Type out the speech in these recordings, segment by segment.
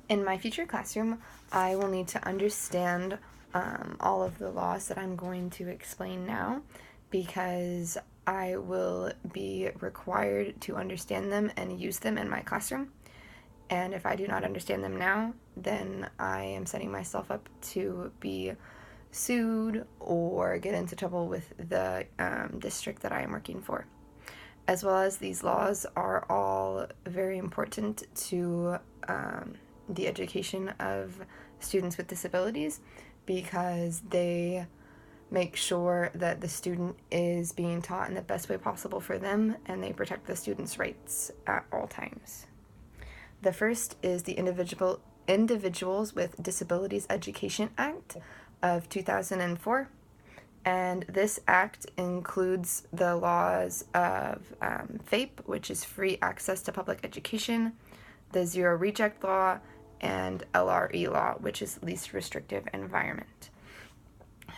In my future classroom, I will need to understand all of the laws that I'm going to explain now, because I will be required to understand them and use them in my classroom. And if I do not understand them now, then I am setting myself up to be sued or get into trouble with the district that I am working for. As well as these laws are all very important to the education of students with disabilities, because they make sure that the student is being taught in the best way possible for them, and they protect the student's rights at all times. The first is the Individuals with Disabilities Education Act of 2004. And this act includes the laws of FAPE, which is Free Access to Public Education, the Zero Reject Law, and LRE Law, which is Least Restrictive Environment.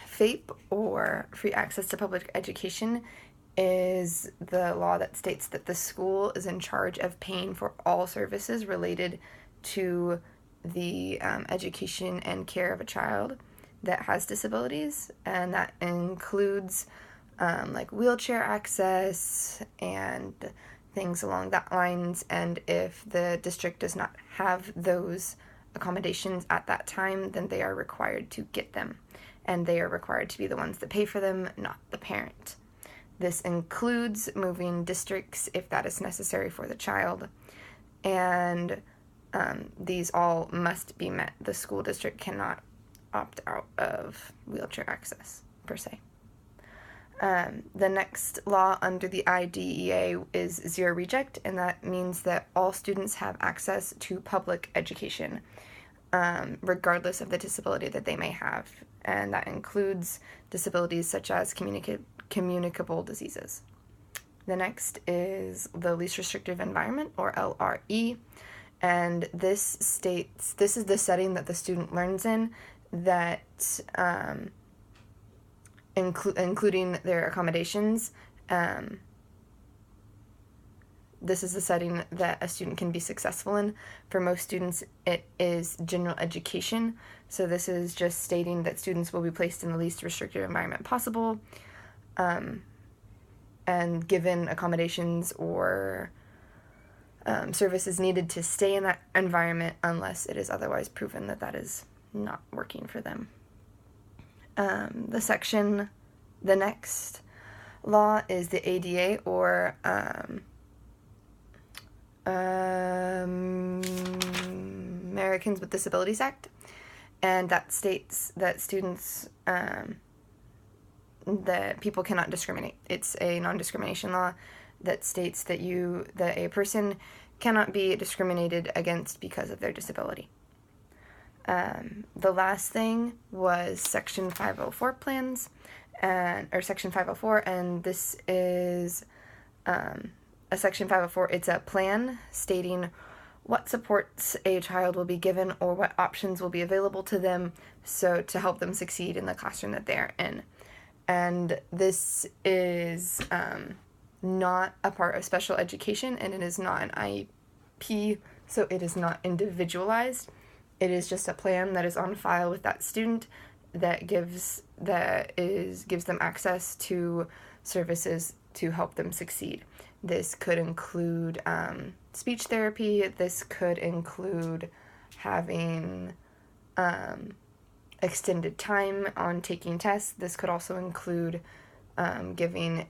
FAPE, or Free Access to Public Education, is the law that states that the school is in charge of paying for all services related to the education and care of a child that has disabilities, and that includes like wheelchair access and things along that lines. And if the district does not have those accommodations at that time, then they are required to get them, and they are required to be the ones that pay for them, not the parent. This includes moving districts if that is necessary for the child, and these all must be met. The school district cannot opt out of wheelchair access, per se. The next law under the IDEA is Zero Reject, and that means that all students have access to public education, regardless of the disability that they may have, and that includes disabilities such as communicable diseases. The next is the Least Restrictive Environment, or LRE, and this states, this is the setting that the student learns in, that including their accommodations. This is the setting that a student can be successful in. For most students, it is general education. So this is just stating that students will be placed in the least restrictive environment possible, and given accommodations or services needed to stay in that environment unless it is otherwise proven that that is not working for them. The next law is the ADA, or Americans with Disabilities Act, and that states that students, that people cannot discriminate. It's a non-discrimination law that states that a person cannot be discriminated against because of their disability. The last thing was Section 504 plans, or Section 504, and this is a Section 504. It's a plan stating what supports a child will be given or what options will be available to them, so to help them succeed in the classroom that they're in. And this is not a part of special education, and it is not an IEP, so it is not individualized. It is just a plan that is on file with that student that gives them access to services to help them succeed. This could include speech therapy. This could include having extended time on taking tests. This could also include letting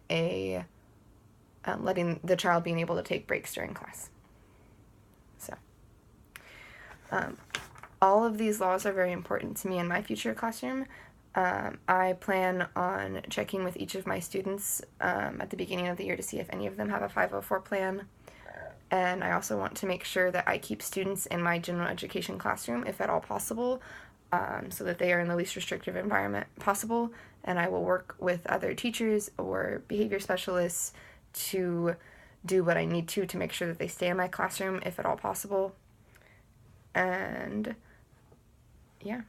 the child being able to take breaks during class. So all of these laws are very important to me in my future classroom. I plan on checking with each of my students at the beginning of the year to see if any of them have a 504 plan. And I also want to make sure that I keep students in my general education classroom, if at all possible, so that they are in the least restrictive environment possible. And I will work with other teachers or behavior specialists to do what I need to make sure that they stay in my classroom, if at all possible. And yeah.